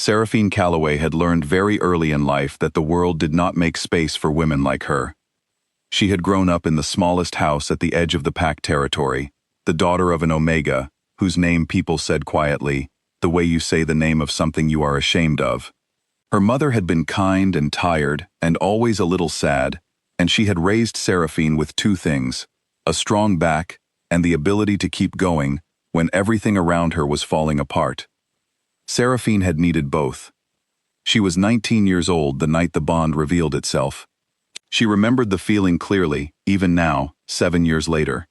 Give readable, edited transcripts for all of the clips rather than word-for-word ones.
Seraphine Calloway had learned very early in life that the world did not make space for women like her. She had grown up in the smallest house at the edge of the Pack territory, the daughter of an Omega, whose name people said quietly, the way you say the name of something you are ashamed of. Her mother had been kind and tired and always a little sad, and she had raised Seraphine with two things: a strong back and the ability to keep going when everything around her was falling apart. Seraphine had needed both. She was 19 years old the night the bond revealed itself. She remembered the feeling clearly, even now, 7 years later.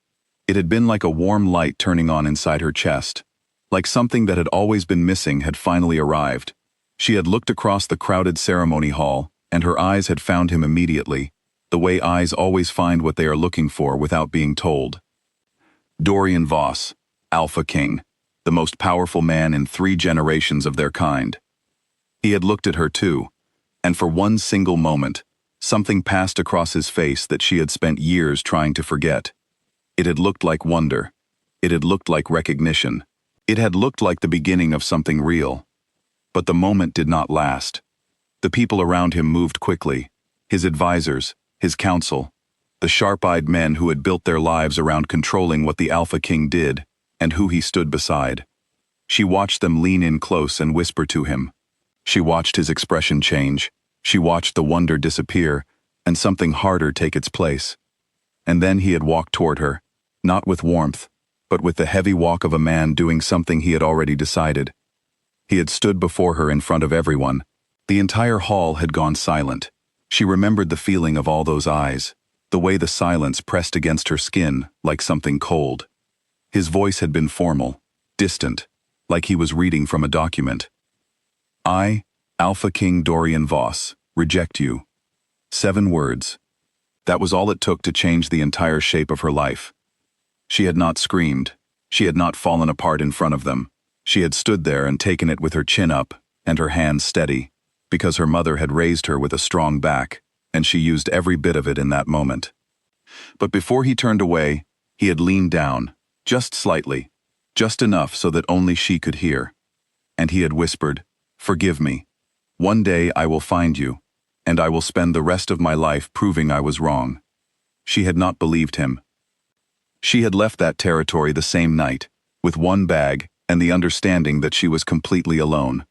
It had been like a warm light turning on inside her chest. Like something that had always been missing had finally arrived. She had looked across the crowded ceremony hall, and her eyes had found him immediately, the way eyes always find what they are looking for without being told. Dorian Voss, Alpha King, the most powerful man in 3 generations of their kind. He had looked at her too, and for one single moment, something passed across his face that she had spent years trying to forget. It had looked like wonder. It had looked like recognition. It had looked like the beginning of something real. But the moment did not last. The people around him moved quickly, his advisors, his council, the sharp-eyed men who had built their lives around controlling what the Alpha King did and who he stood beside. She watched them lean in close and whisper to him. She watched his expression change. She watched the wonder disappear and something harder take its place. And then he had walked toward her, not with warmth, but with the heavy walk of a man doing something he had already decided. He had stood before her in front of everyone. The entire hall had gone silent. She remembered the feeling of all those eyes, the way the silence pressed against her skin like something cold. His voice had been formal, distant, like he was reading from a document. I, Alpha King Dorian Voss, reject you. 7 words. That was all it took to change the entire shape of her life. She had not screamed. She had not fallen apart in front of them. She had stood there and taken it with her chin up and her hands steady, because her mother had raised her with a strong back, and she used every bit of it in that moment. But before he turned away, he had leaned down, just slightly, just enough so that only she could hear. And he had whispered, "Forgive me. One day I will find you, and I will spend the rest of my life proving I was wrong." She had not believed him. She had left that territory the same night, with one bag and the understanding that she was completely alone.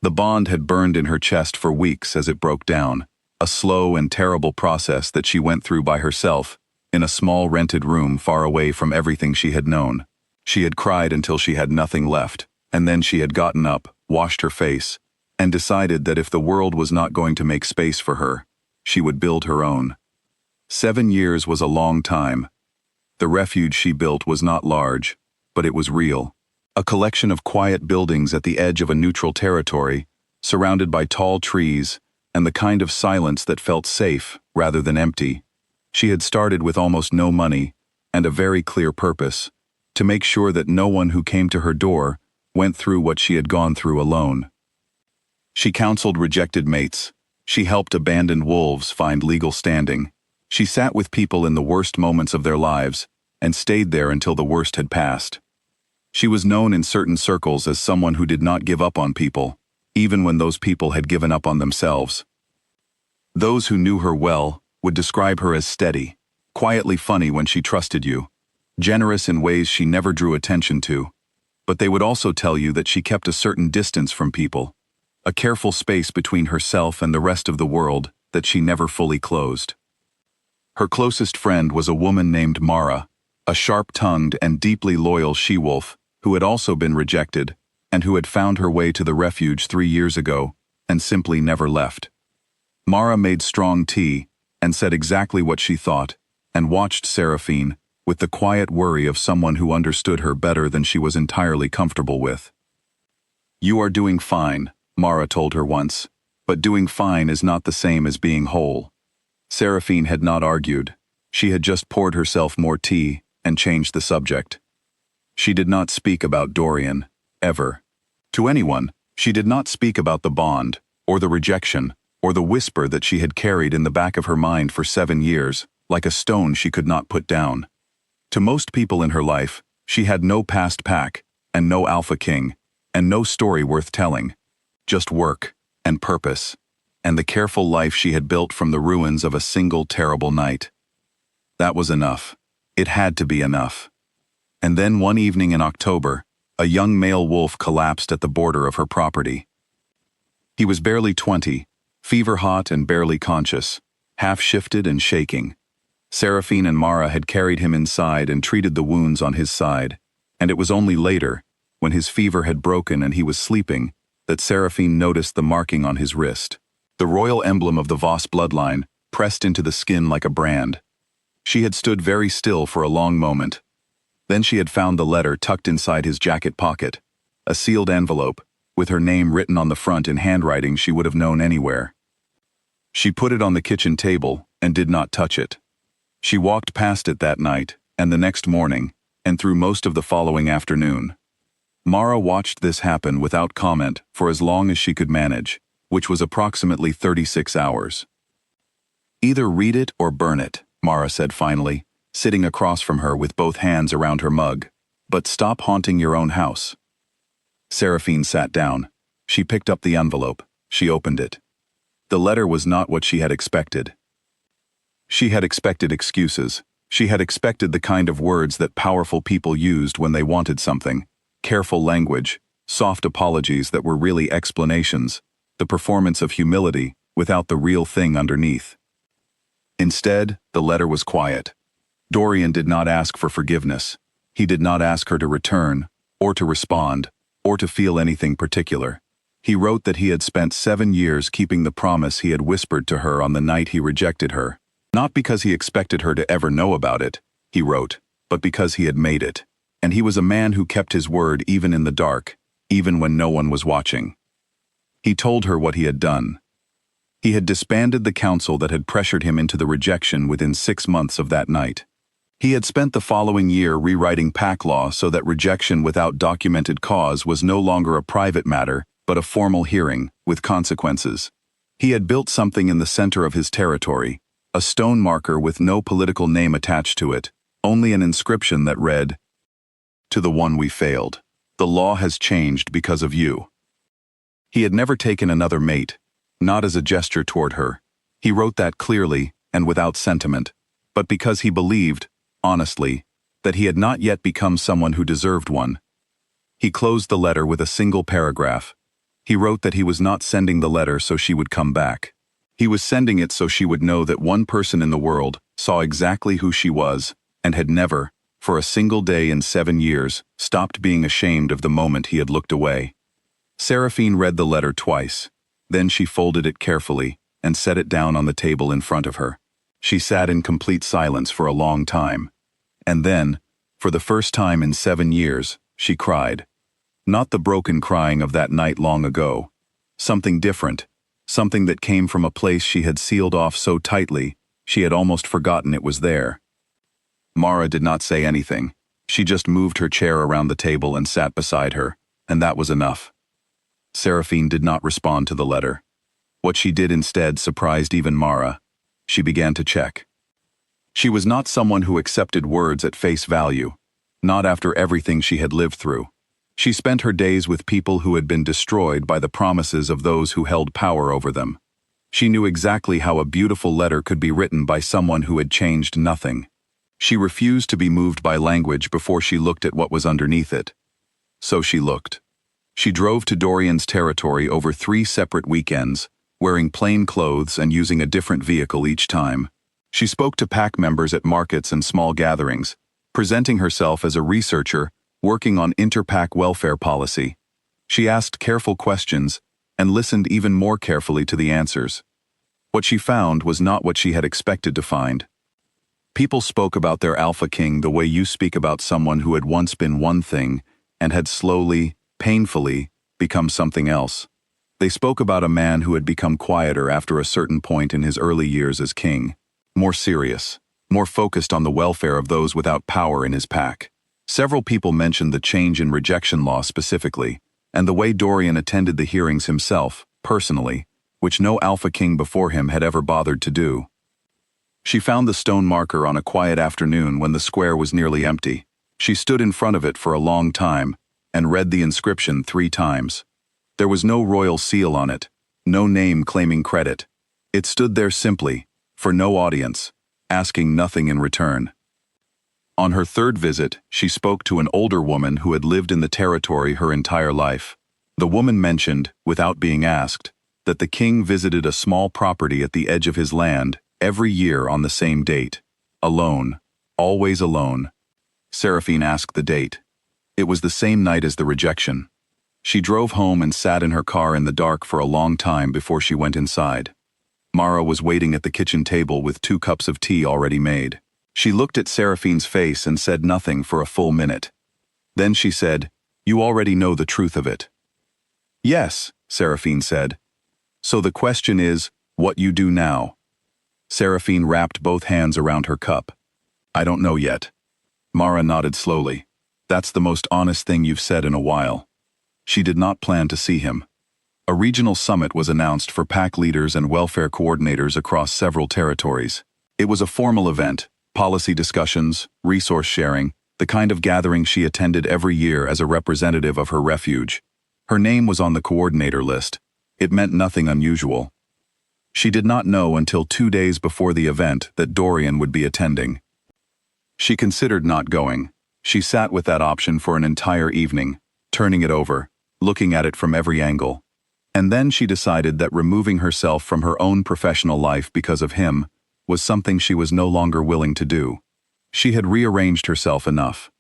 The bond had burned in her chest for weeks as it broke down, a slow and terrible process that she went through by herself, in a small rented room far away from everything she had known. She had cried until she had nothing left, and then she had gotten up, washed her face, and decided that if the world was not going to make space for her, she would build her own. 7 years was a long time. The refuge she built was not large, but it was real. A collection of quiet buildings at the edge of a neutral territory, surrounded by tall trees, and the kind of silence that felt safe rather than empty. She had started with almost no money, and a very clear purpose: to make sure that no one who came to her door went through what she had gone through alone. She counseled rejected mates. She helped abandoned wolves find legal standing. She sat with people in the worst moments of their lives, and stayed there until the worst had passed. She was known in certain circles as someone who did not give up on people, even when those people had given up on themselves. Those who knew her well would describe her as steady, quietly funny when she trusted you, generous in ways she never drew attention to, but they would also tell you that she kept a certain distance from people, a careful space between herself and the rest of the world that she never fully closed. Her closest friend was a woman named Mara, a sharp-tongued and deeply loyal she-wolf who had also been rejected and who had found her way to the refuge 3 years ago and simply never left. Mara made strong tea and said exactly what she thought, and watched Seraphine with the quiet worry of someone who understood her better than she was entirely comfortable with. "You are doing fine," Mara told her once, "but doing fine is not the same as being whole." Seraphine had not argued. She had just poured herself more tea and changed the subject. She did not speak about Dorian, ever. To anyone, she did not speak about the bond, or the rejection, or the whisper that she had carried in the back of her mind for 7 years, like a stone she could not put down. To most people in her life, she had no past Pack, and no Alpha King, and no story worth telling. just work and purpose, and the careful life she had built from the ruins of a single terrible night. That was enough. It had to be enough. And then one evening in October, a young male wolf collapsed at the border of her property. He was barely 20, fever-hot and barely conscious, half-shifted and shaking. Seraphine and Mara had carried him inside and treated the wounds on his side, and it was only later, when his fever had broken and he was sleeping, that Seraphine noticed the marking on his wrist, the royal emblem of the Voss bloodline, pressed into the skin like a brand. She had stood very still for a long moment. Then she had found the letter tucked inside his jacket pocket, a sealed envelope, with her name written on the front in handwriting she would have known anywhere. She put it on the kitchen table and did not touch it. She walked past it that night, and the next morning, and through most of the following afternoon. Mara watched this happen without comment for as long as she could manage, which was approximately 36 hours. "Either read it or burn it," Mara said finally, sitting across from her with both hands around her mug. "But stop haunting your own house." Seraphine sat down. She picked up the envelope. She opened it. The letter was not what she had expected. She had expected excuses. She had expected the kind of words that powerful people used when they wanted something. Careful language, soft apologies that were really explanations, the performance of humility without the real thing underneath. Instead, the letter was quiet. Dorian did not ask for forgiveness. He did not ask her to return, or to respond, or to feel anything particular. He wrote that he had spent 7 years keeping the promise he had whispered to her on the night he rejected her. Not because he expected her to ever know about it, he wrote, but because he had made it. And he was a man who kept his word even in the dark, even when no one was watching. He told her what he had done. He had disbanded the council that had pressured him into the rejection within 6 months of that night. He had spent the following year rewriting pack law so that rejection without documented cause was no longer a private matter, but a formal hearing, with consequences. He had built something in the center of his territory, a stone marker with no political name attached to it, only an inscription that read, "To the one we failed. The law has changed because of you." He had never taken another mate, not as a gesture toward her. He wrote that clearly and without sentiment, but because he believed, honestly, that he had not yet become someone who deserved one. He closed the letter with a single paragraph. He wrote that he was not sending the letter so she would come back. He was sending it so she would know that one person in the world saw exactly who she was and had never, for a single day in 7 years, stopped being ashamed of the moment he had looked away. Seraphine read the letter twice. Then she folded it carefully and set it down on the table in front of her. She sat in complete silence for a long time. And then, for the first time in 7 years, she cried. Not the broken crying of that night long ago. Something different. Something that came from a place she had sealed off so tightly, she had almost forgotten it was there. Mara did not say anything. She just moved her chair around the table and sat beside her, and that was enough. Seraphine did not respond to the letter. What she did instead surprised even Mara. She began to check. She was not someone who accepted words at face value, not after everything she had lived through. She spent her days with people who had been destroyed by the promises of those who held power over them. She knew exactly how a beautiful letter could be written by someone who had changed nothing. She refused to be moved by language before she looked at what was underneath it. So she looked. She drove to Dorian's territory over 3 separate weekends, wearing plain clothes and using a different vehicle each time. She spoke to pack members at markets and small gatherings, presenting herself as a researcher working on inter-pack welfare policy. She asked careful questions and listened even more carefully to the answers. What she found was not what she had expected to find. People spoke about their alpha king the way you speak about someone who had once been one thing and had slowly, painfully, become something else. They spoke about a man who had become quieter after a certain point in his early years as king, more serious, more focused on the welfare of those without power in his pack. Several people mentioned the change in rejection law specifically, and the way Dorian attended the hearings himself, personally, which no alpha king before him had ever bothered to do. She found the stone marker on a quiet afternoon when the square was nearly empty. She stood in front of it for a long time and read the inscription 3 times. There was no royal seal on it, no name claiming credit. It stood there simply, for no audience, asking nothing in return. On her third visit, she spoke to an older woman who had lived in the territory her entire life. The woman mentioned, without being asked, that the king visited a small property at the edge of his land every year on the same date. Alone, always alone. Seraphine asked the date. It was the same night as the rejection. She drove home and sat in her car in the dark for a long time before she went inside. Mara was waiting at the kitchen table with 2 cups of tea already made. She looked at Seraphine's face and said nothing for a full minute. Then she said, "You already know the truth of it." "Yes," Seraphine said. "So the question is, what you do now?" Seraphine wrapped both hands around her cup. "I don't know yet." Mara nodded slowly. "That's the most honest thing you've said in a while." She did not plan to see him. A regional summit was announced for pack leaders and welfare coordinators across several territories. It was a formal event, policy discussions, resource sharing, the kind of gathering she attended every year as a representative of her refuge. Her name was on the coordinator list. It meant nothing unusual. She did not know until 2 days before the event that Dorian would be attending. She considered not going. She sat with that option for an entire evening, turning it over, looking at it from every angle. And then she decided that removing herself from her own professional life because of him was something she was no longer willing to do. She had rearranged herself enough.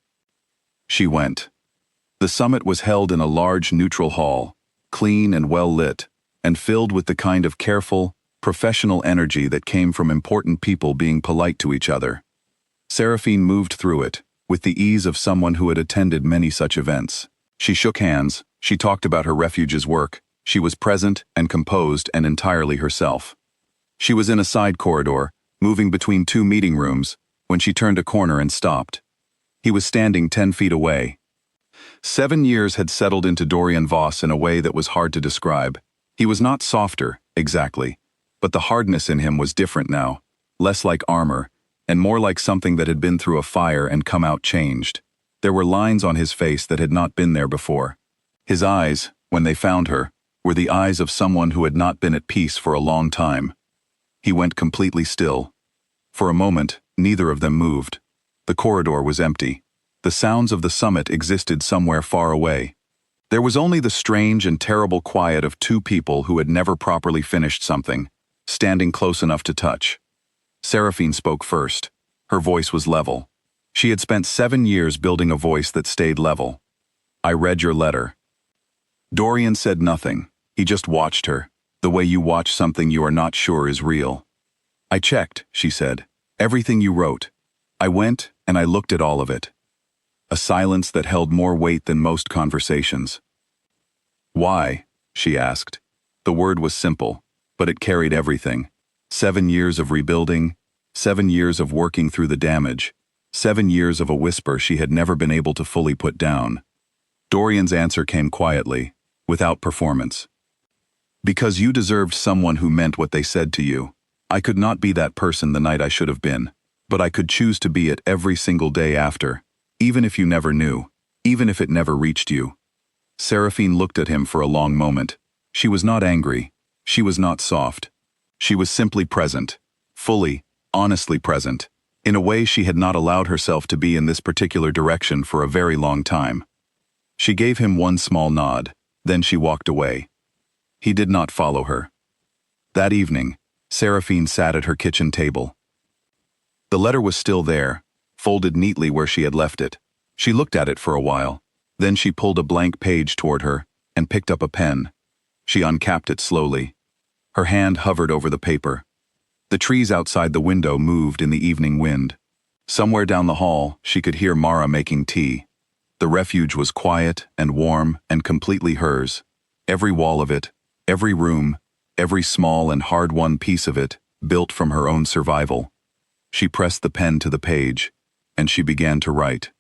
She went. The summit was held in a large neutral hall, clean and well lit, and filled with the kind of careful, professional energy that came from important people being polite to each other. Seraphine moved through it, with the ease of someone who had attended many such events. She shook hands, she talked about her refuge's work, she was present and composed and entirely herself. She was in a side corridor, moving between 2 meeting rooms, when she turned a corner and stopped. He was standing 10 feet away. 7 years had settled into Dorian Voss in a way that was hard to describe. He was not softer, exactly, but the hardness in him was different now, less like armor, and more like something that had been through a fire and come out changed. There were lines on his face that had not been there before. His eyes, when they found her, were the eyes of someone who had not been at peace for a long time. He went completely still. For a moment, neither of them moved. The corridor was empty. The sounds of the summit existed somewhere far away. There was only the strange and terrible quiet of 2 people who had never properly finished something, standing close enough to touch. Seraphine spoke first. Her voice was level. She had spent 7 years building a voice that stayed level. "I read your letter." Dorian said nothing. He just watched her, the way you watch something you are not sure is real. "I checked," she said. "Everything you wrote. I went and I looked at all of it." A silence that held more weight than most conversations. "Why?" she asked. The word was simple, but it carried everything. 7 years of rebuilding, 7 years of working through the damage, 7 years of a whisper she had never been able to fully put down. Dorian's answer came quietly, without performance. "Because you deserved someone who meant what they said to you. I could not be that person the night I should have been, but I could choose to be it every single day after, even if you never knew, even if it never reached you." Seraphine looked at him for a long moment. She was not angry. She was not soft. She was simply present, fully, honestly present, in a way she had not allowed herself to be in this particular direction for a very long time. She gave him one small nod, then she walked away. He did not follow her. That evening, Seraphine sat at her kitchen table. The letter was still there, folded neatly where she had left it. She looked at it for a while. Then she pulled a blank page toward her and picked up a pen. She uncapped it slowly. Her hand hovered over the paper. The trees outside the window moved in the evening wind. Somewhere down the hall, she could hear Mara making tea. The refuge was quiet and warm and completely hers. Every wall of it, every room, every small and hard-won piece of it, built from her own survival. She pressed the pen to the page, and she began to write.